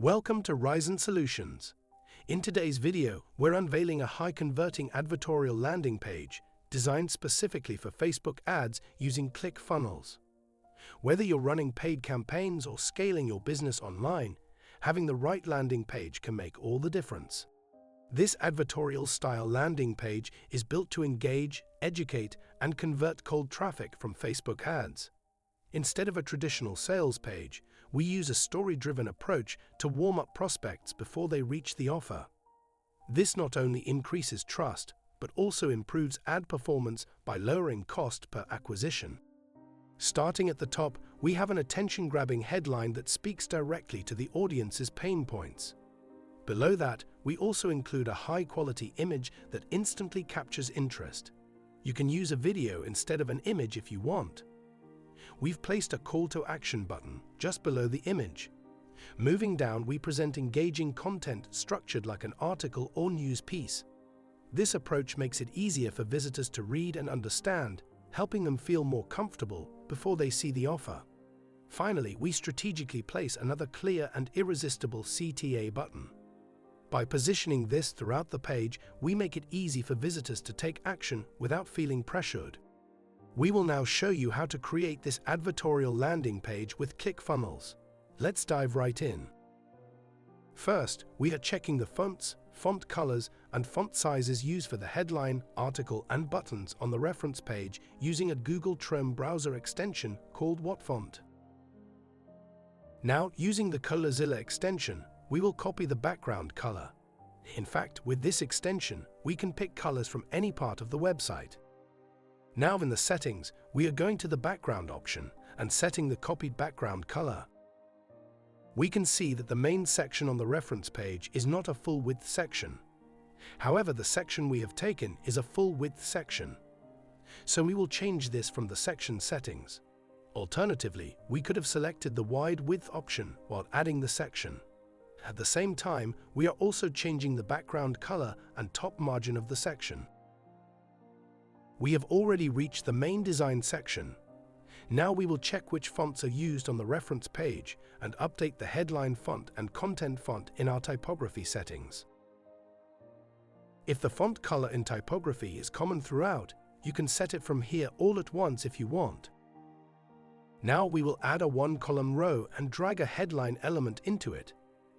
Welcome to Rizen Solutions. In today's video, we're unveiling a high-converting advertorial landing page designed specifically for Facebook ads using ClickFunnels. Whether you're running paid campaigns or scaling your business online, having the right landing page can make all the difference. This advertorial-style landing page is built to engage, educate, and convert cold traffic from Facebook ads. Instead of a traditional sales page, we use a story-driven approach to warm up prospects before they reach the offer. This not only increases trust, but also improves ad performance by lowering cost per acquisition. Starting at the top, we have an attention-grabbing headline that speaks directly to the audience's pain points. Below that, we also include a high-quality image that instantly captures interest. You can use a video instead of an image if you want. We've placed a call to action button just below the image. Moving down, we present engaging content structured like an article or news piece. This approach makes it easier for visitors to read and understand, helping them feel more comfortable before they see the offer. Finally, we strategically place another clear and irresistible CTA button. By positioning this throughout the page, we make it easy for visitors to take action without feeling pressured. We will now show you how to create this advertorial landing page with ClickFunnels. Let's dive right in. First, we are checking the fonts, font colors, and font sizes used for the headline, article, and buttons on the reference page using a Google Chrome browser extension called WhatFont. Now, using the Colorzilla extension, we will copy the background color. In fact, with this extension, we can pick colors from any part of the website. Now in the settings, we are going to the background option and setting the copied background color. We can see that the main section on the reference page is not a full-width section. However, the section we have taken is a full-width section. So we will change this from the section settings. Alternatively, we could have selected the wide width option while adding the section. At the same time, we are also changing the background color and top margin of the section. We have already reached the main design section. Now we will check which fonts are used on the reference page and update the headline font and content font in our typography settings. If the font color in typography is common throughout, you can set it from here all at once if you want. Now we will add a one-column row and drag a headline element into it.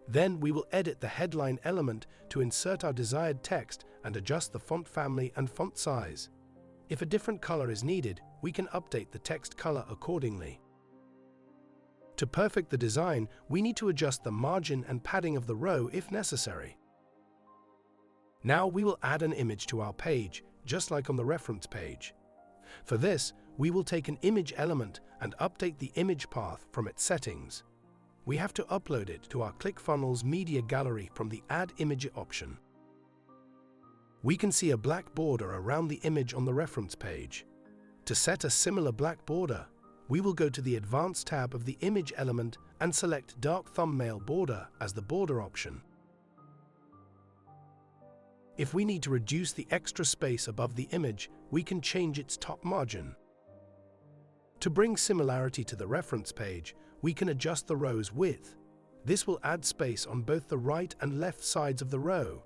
Then we will edit the headline element to insert our desired text and adjust the font family and font size. If a different color is needed, we can update the text color accordingly. To perfect the design, we need to adjust the margin and padding of the row if necessary. Now we will add an image to our page, just like on the reference page. For this, we will take an image element and update the image path from its settings. We have to upload it to our ClickFunnels media gallery from the Add Image option. We can see a black border around the image on the reference page. To set a similar black border, we will go to the Advanced tab of the image element and select Dark Thumbnail Border as the border option. If we need to reduce the extra space above the image, we can change its top margin. To bring similarity to the reference page, we can adjust the row's width. This will add space on both the right and left sides of the row.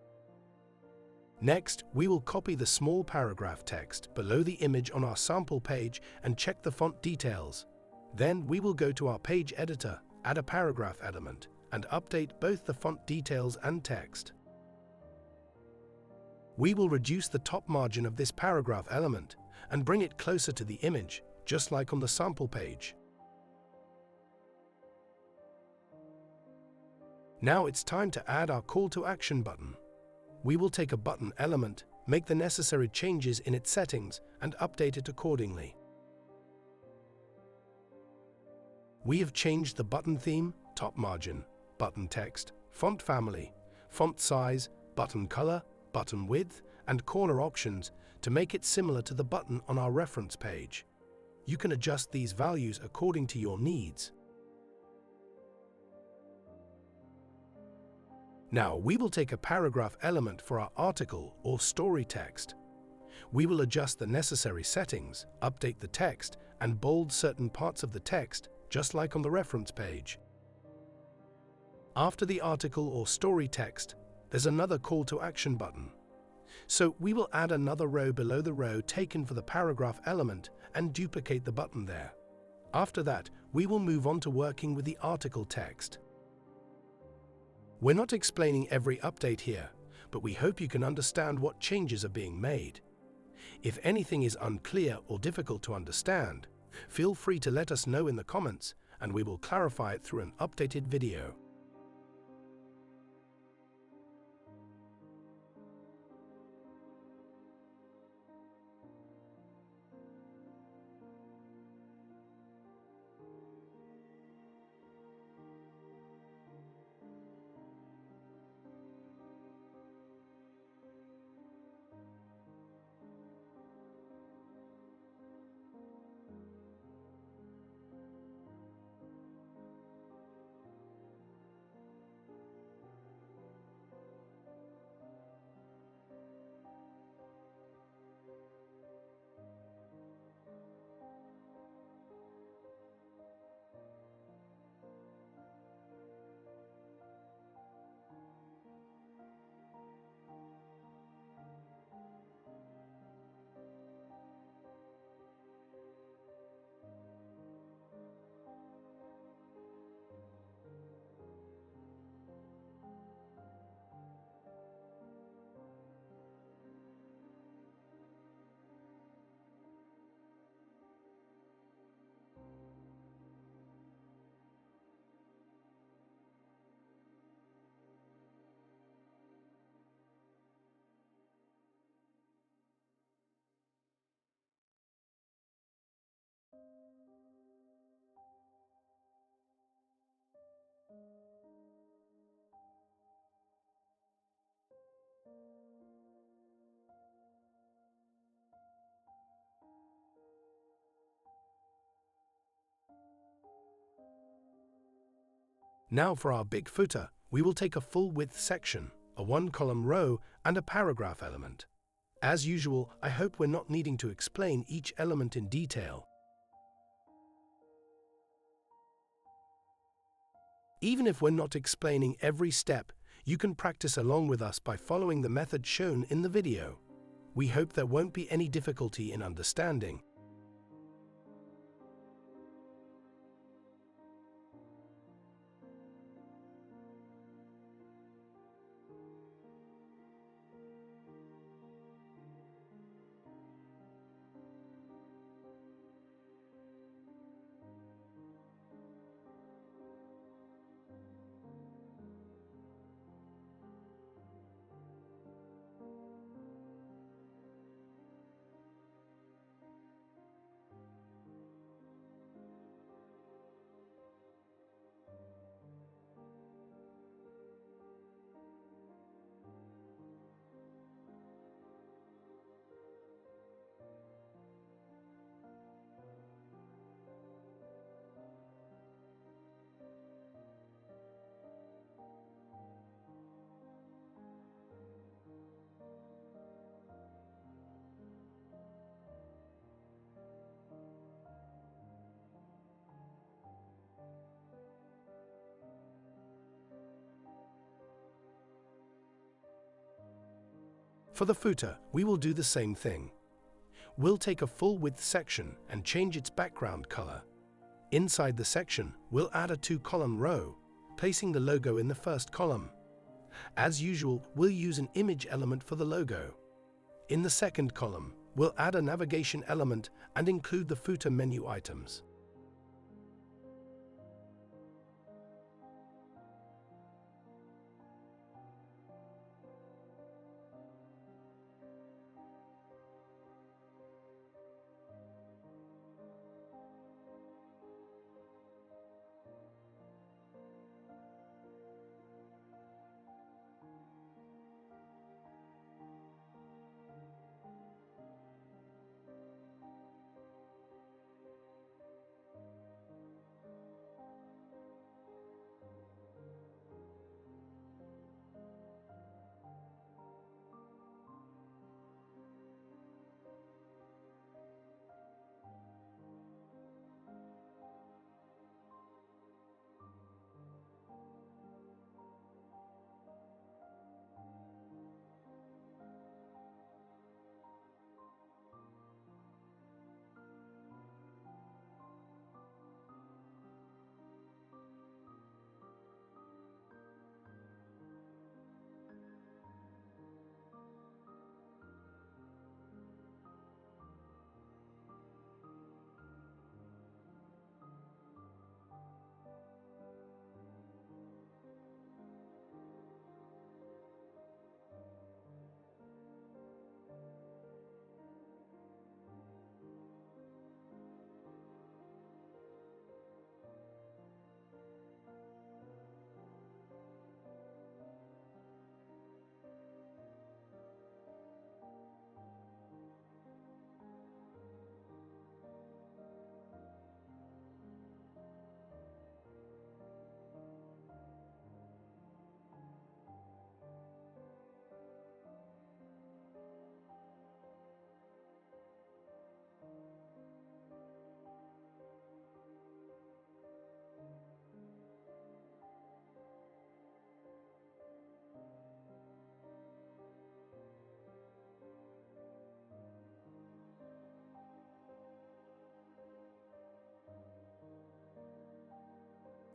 Next, we will copy the small paragraph text below the image on our sample page and check the font details. Then we will go to our page editor, add a paragraph element, and update both the font details and text. We will reduce the top margin of this paragraph element and bring it closer to the image, just like on the sample page. Now it's time to add our call to action button. We will take a button element, make the necessary changes in its settings, and update it accordingly. We have changed the button theme, top margin, button text, font family, font size, button color, button width, and corner options to make it similar to the button on our reference page. You can adjust these values according to your needs. Now, we will take a paragraph element for our article or story text. We will adjust the necessary settings, update the text, and bold certain parts of the text, just like on the reference page. After the article or story text, there's another call to action button. So we will add another row below the row taken for the paragraph element and duplicate the button there. After that, we will move on to working with the article text. We're not explaining every update here, but we hope you can understand what changes are being made. If anything is unclear or difficult to understand, feel free to let us know in the comments and we will clarify it through an updated video. Now for our big footer, we will take a full width section, a 1-column row, and a paragraph element. As usual, I hope we're not needing to explain each element in detail. Even if we're not explaining every step, you can practice along with us by following the method shown in the video. We hope there won't be any difficulty in understanding. For the footer, we will do the same thing. We'll take a full width section and change its background color. Inside the section, we'll add a 2-column row, placing the logo in the first column. As usual, we'll use an image element for the logo. In the second column, we'll add a navigation element and include the footer menu items.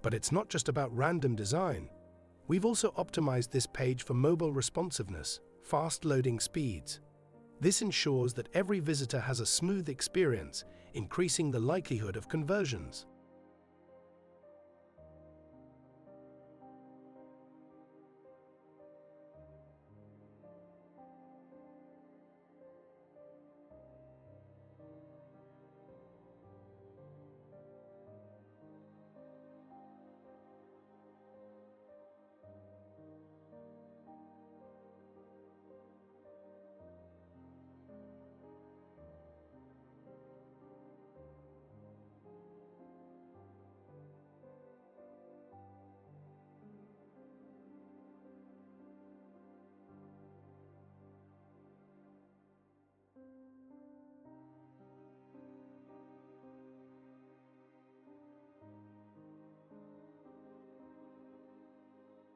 But it's not just about random design. We've also optimized this page for mobile responsiveness, fast loading speeds. This ensures that every visitor has a smooth experience, increasing the likelihood of conversions.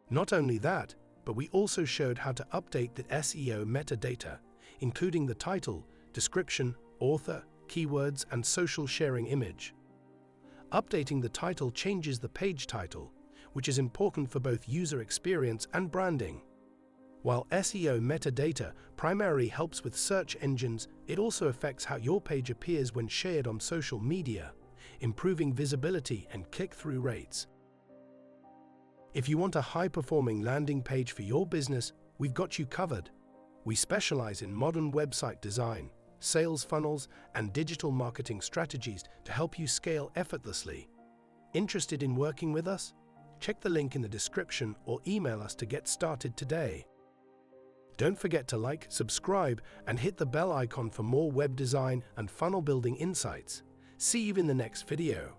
Not only that, but we also showed how to update the SEO metadata, including the title, description, author, keywords, and social sharing image. Updating the title changes the page title, which is important for both user experience and branding. While SEO metadata primarily helps with search engines, it also affects how your page appears when shared on social media, improving visibility and click-through rates. If you want a high-performing landing page for your business, we've got you covered. We specialize in modern website design, sales funnels, and digital marketing strategies to help you scale effortlessly. Interested in working with us? Check the link in the description or email us to get started today. Don't forget to like, subscribe, and hit the bell icon for more web design and funnel building insights. See you in the next video.